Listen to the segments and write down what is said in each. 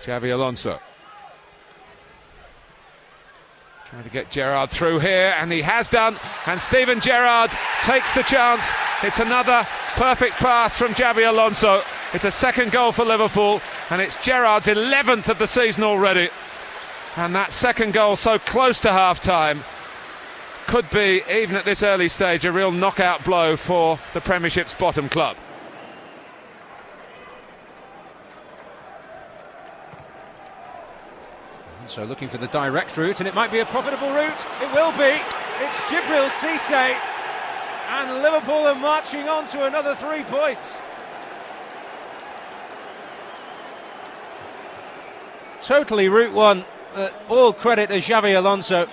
Xabi Alonso trying to get Gerrard through here, and he has done, and Steven Gerrard takes the chance. It's another perfect pass from Xabi Alonso. It's a second goal for Liverpool, and it's Gerrard's 11th of the season already. And that second goal so close to half-time could be, even at this early stage, a real knockout blow for the Premiership's bottom club. So looking for the direct route, and it might be a profitable route. It will be. It's Djibril Cissé, and Liverpool are marching on to another 3 points. Totally route one. All credit to Xabi Alonso,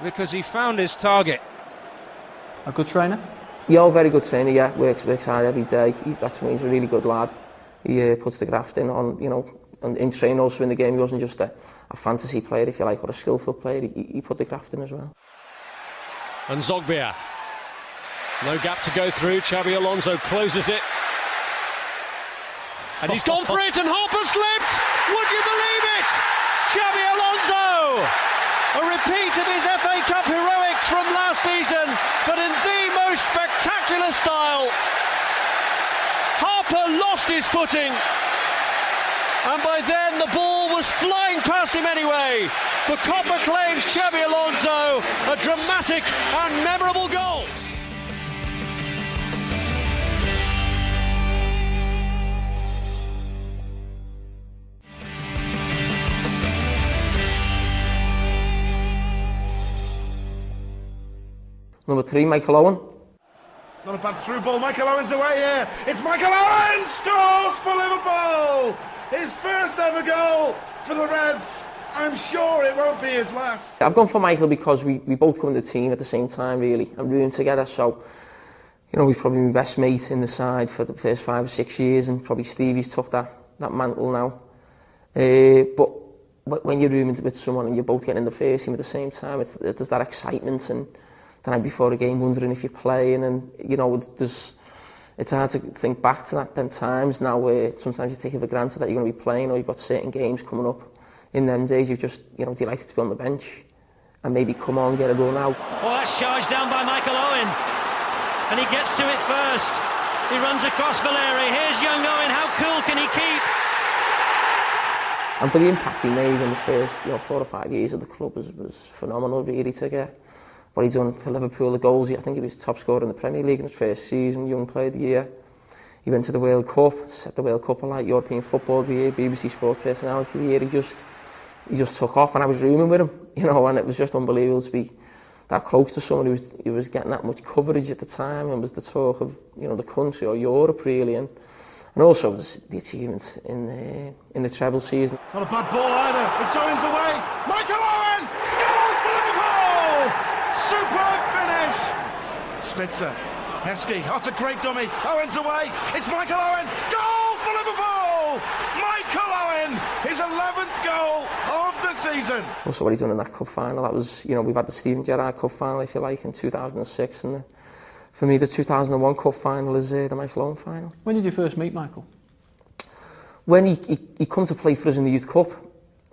because he found his target. A good trainer? Yeah, very good trainer. Yeah, works hard every day. That's when he's a really good lad. He puts the graft in on, you know, and in training also in the game. He wasn't just a fantasy player, if you like, or a skillful player. He put the graft in as well. And Zogbia, no gap to go through. Xabi Alonso closes it, and he's gone for it, and Harper slipped. Would you believe it? Xabi Alonso, a repeat of his FA Cup heroics from last season, but in the most spectacular style. Harper lost his footing, and by then the ball was flying past him anyway. The Copper claims Xabi Alonso a dramatic and memorable goal. Number 3, Michael Owen. Not a bad through ball. Michael Owen's away here. It's Michael Owen scores for Liverpool. His first ever goal for the Reds. I'm sure it won't be his last. I've gone for Michael because we both come in the team at the same time, really, and rooting together. So, you know, he's probably my best mate in the side for the first 5 or 6 years, and probably Stevie's took that mantle now. But when you're rooming with someone and you're both getting in the first team at the same time, there's that excitement, and the night before a game wondering if you're playing, and you know, it's hard to think back to them times now where sometimes you take it for granted that you're going to be playing, or you've got certain games coming up. In them days, you're just, you know, delighted to be on the bench and maybe come on, get a run out. Oh, that's charged down by Michael Owen, and he gets to it first. He runs across Valeri. Here's young Owen. How cool can he keep? And for the impact he made in the first, 4 or 5 years of the club was phenomenal, really, to get what he's done for Liverpool. The goals, I think he was top scorer in the Premier League in his first season, Young Player of the Year. He went to the World Cup, set the World Cup alight, European Football of the Year, BBC Sports Personality of the Year. He just took off, and I was rooming with him, you know, and it was just unbelievable to be that close to someone who was getting that much coverage at the time and was the talk of, you know, the country or Europe, really, and also the achievements in the treble season. Not a bad ball either. It's Owen's away. Michael Owen scores for Liverpool. Superb finish. Spitzer, Heskey. Oh, it's a great dummy. Owen's away. It's Michael Owen. Goal for Liverpool. Michael Owen, his 11th goal of the season. Also, what he done in that cup final, that was, you know, we've had the Steven Gerrard Cup final, if you like, in 2006, and for me, the 2001 Cup final is the Michael Owen final. When did you first meet Michael? When he come to play for us in the Youth Cup.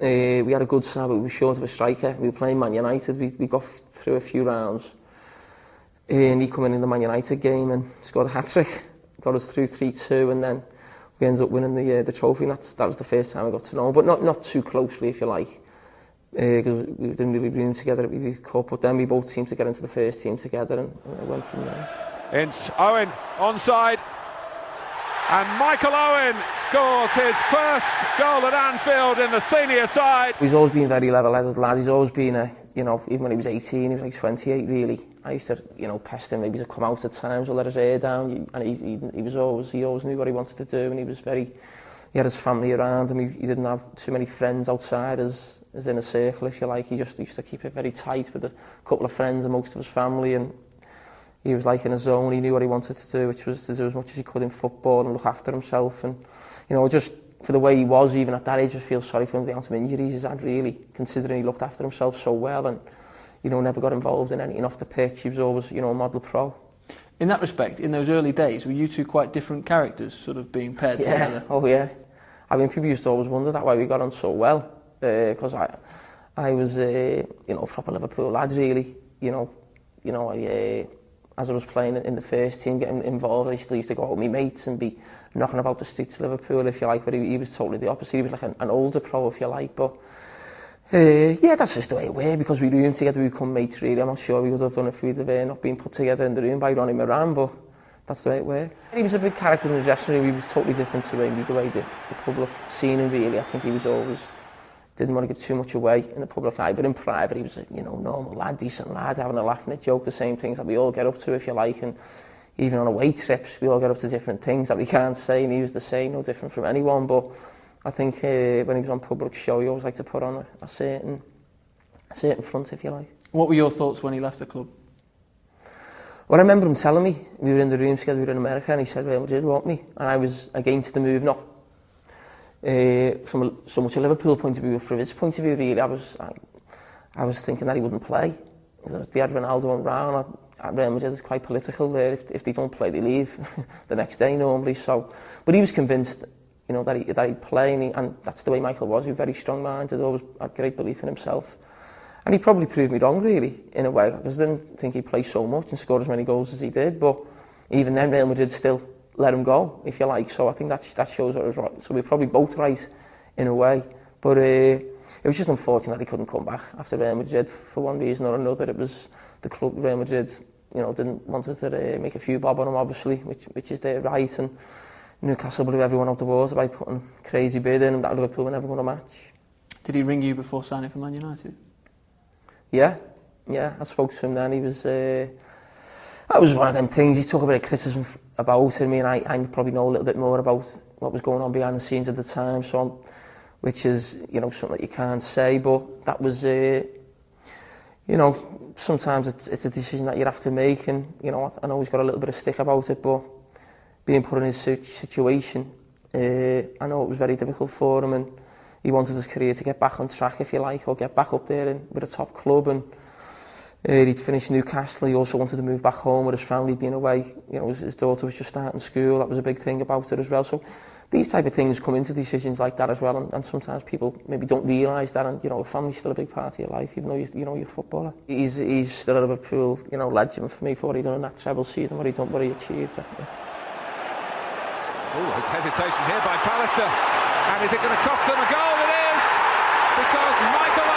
We had a good side, but we were short of a striker. We were playing Man United. We got through a few rounds. And he come in the Man United game and scored a hat-trick. Got us through 3-2, and then we ended up winning the trophy. And that was the first time I got to know him, but not too closely, if you like. Because we didn't really room together at the Youth Cup, but then we both seemed to get into the first team together, and it went from there. It's Owen onside, and Michael Owen scores his first goal at Anfield in the senior side. He's always been very level-headed lad. He's always been even when he was 18, he was like 28 really. I used to, pest him maybe to come out at times or let his hair down, and he always knew what he wanted to do, and he had his family around him. He didn't have too many friends outside as in a circle, if you like. He just used to keep it very tight with a couple of friends and most of his family, and he was like in his zone. He knew what he wanted to do, which was to do as much as he could in football and look after himself. And just for the way he was, even at that age, I feel sorry for him, the amount of injuries he's had, really, considering he looked after himself so well and never got involved in anything off the pitch. He was always a model pro. In that respect, in those early days, were you two quite different characters, sort of being paired together? Oh yeah, I mean, people used to always wonder that why we got on so well, because I was, you know, a proper Liverpool lad, really. As I was playing in the first team, getting involved, I still used to go out with my mates and be knocking about the streets of Liverpool, if you like, but he was totally the opposite. He was like an older pro, if you like, but yeah, that's just the way it worked, because we roomed together, we become mates, really. I'm not sure we would have done it if we'd have not been put together in the room by Ronnie Moran, but that's the way it worked. He was a big character in the dressing room. He was totally different to maybe the way the public seen him, really. I think he was always, didn't want to give too much away in the public eye, but in private he was a, you know, normal lad, decent lad, having a laugh and a joke, the same things that we all get up to, if you like, and even on away trips we all get up to different things that we can't say, and he was the same, no different from anyone. But I think when he was on public show, he always liked to put on a certain front, if you like. What were your thoughts when he left the club? Well, I remember him telling me, we were in the room together, we were in America, and he said Real Madrid want me, and I was against the move, not from so much a Liverpool point of view, from his point of view, really. I was thinking that he wouldn't play. They had Ronaldo around. Real Madrid is quite political there. If they don't play, they leave the next day normally. So, but he was convinced, you know, that he'd play, and that's the way Michael was. He was very strong-minded, always had great belief in himself. And he probably proved me wrong, really, in a way, because I didn't think he'd play so much and score as many goals as he did. But even then, Real Madrid still let him go, if you like. So I think that shows what was right. So we're probably both right in a way. But it was just unfortunate that he couldn't come back after Real Madrid for one reason or another. It was the club, Real Madrid, you know, didn't wanted to make a few bob on him, obviously, which is their right. And Newcastle blew everyone out the water by putting crazy bid in, and that Liverpool were never going to match. Did he ring you before signing for Man United? Yeah, I spoke to him then. He was, that was one of them things. He took a bit of criticism about it. I mean, I probably know a little bit more about what was going on behind the scenes at the time, so which is, you know, something that you can't say, but that was, you know, sometimes it's a decision that you have to make, and, you know, I know he's got a little bit of stick about it, but being put in his situation, I know it was very difficult for him, and he wanted his career to get back on track, if you like, or get back up there with a top club, and he'd finished Newcastle. He also wanted to move back home with his family, being away. You know, his daughter was just starting school. That was a big thing about it as well. So these type of things come into decisions like that as well, and sometimes people maybe don't realise that, and, you know, family's still a big part of your life, even though you're a footballer. He's still a Liverpool, you know, legend for me, for what he done in that treble season, what he achieved, definitely. Oh, his hesitation here by Pallister. And is it going to cost them a goal? It is! Because Michael